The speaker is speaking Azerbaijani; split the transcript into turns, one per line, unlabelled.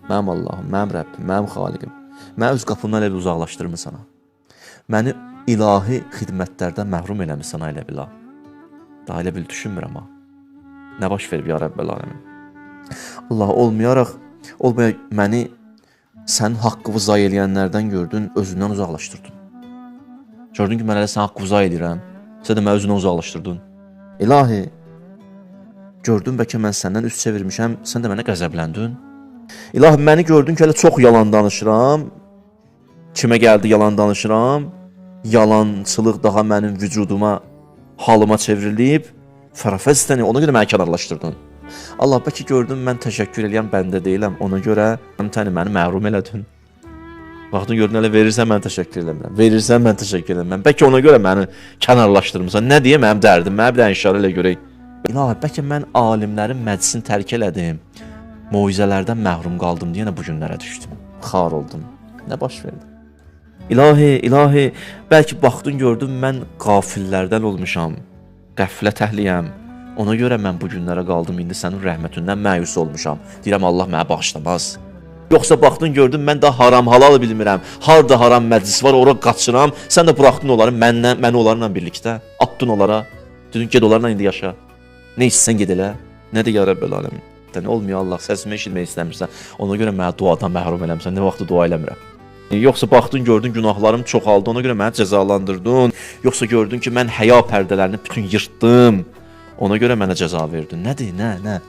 Mənim Allahım, mənim Rəbbim, mənim Xaliqim. Məni öz qapından elə bir uzaqlaşdırmısan. Məni ilahi xidmətlərdən məhrum eləmisən elə bila. Daha elə bil düşünmürəm ha. Nə baş verib ya Rəbbəl aləmin? Allah olmayaraq məni sən haqqımı zay eləyənlərdən gördün, özündən uzaqlaşdırdın. Gördün ki, mən elə sən haqqımı zay eləyirəm, sən də məni özündən uzaqlaşdırdın. İlahi, gördün bəlkə mən səndən üst çevirmişəm, sən də mənə qəzəbləndin. İlahi, məni gördün ki, elə çox yalan danışıram, kimə gəldi yalan danışıram, yalançılıq daha mənim vücuduma, halıma çevrilib, fərafəzdən ona görə məni kənarlaşdırdın. Allah, bəlkə gördün mən təşəkkür eləyən bəndə deyiləm, ona görə məni məhrum elədin. Vaxtını gördün elə verirsən mən təşəkkür eləmirəm, verirsən mən təşəkkür eləmirəm. Bəlkə ona görə məni kənarlaşdırmısan. Nə deyə mənim dərdim, mənə bir dənə işarə elə görək. İlahi, bəlkə mən alimlərin məclisini tərk elədim, moizələrdən məhrum qaldım deyə bu günlərə düşdüm, xar oldum. Nə baş verdi? İlahi, bəlkə baxdın gördün mən qafillərdən olmuşam, qəflət əhliyəm. Ona görə mən bu günlərə qaldım, indi sənin rəhmətindən məyus olmuşam. Deyirəm Allah mənə bağışlamaz. Yoxsa baxdın gördün mən də haram halal bilmirəm. Harda haram məclis var, ora qaçıram. Sən də buraxdın onları məni onlarla birlikdə. Atdın onlara. Dedin get onlarla indi yaşa. Nə istəsən get elə. Nə də ya Rəbbəl aləmin. Olmuyor Allah, səsimi eşitmək istəmirsən. Ona görə mənə duadan məhrum eləmirsən. Nə vaxt dua eləmirəm. Yoxsa baxdın gördün günahlarım çoxaldı, ona görə məni cəzalandırdın. Yoxsa gördün ki mən həya pərdələrini bütün yırtdım. Ona görə mənə cəza verdin. Nədir, nə?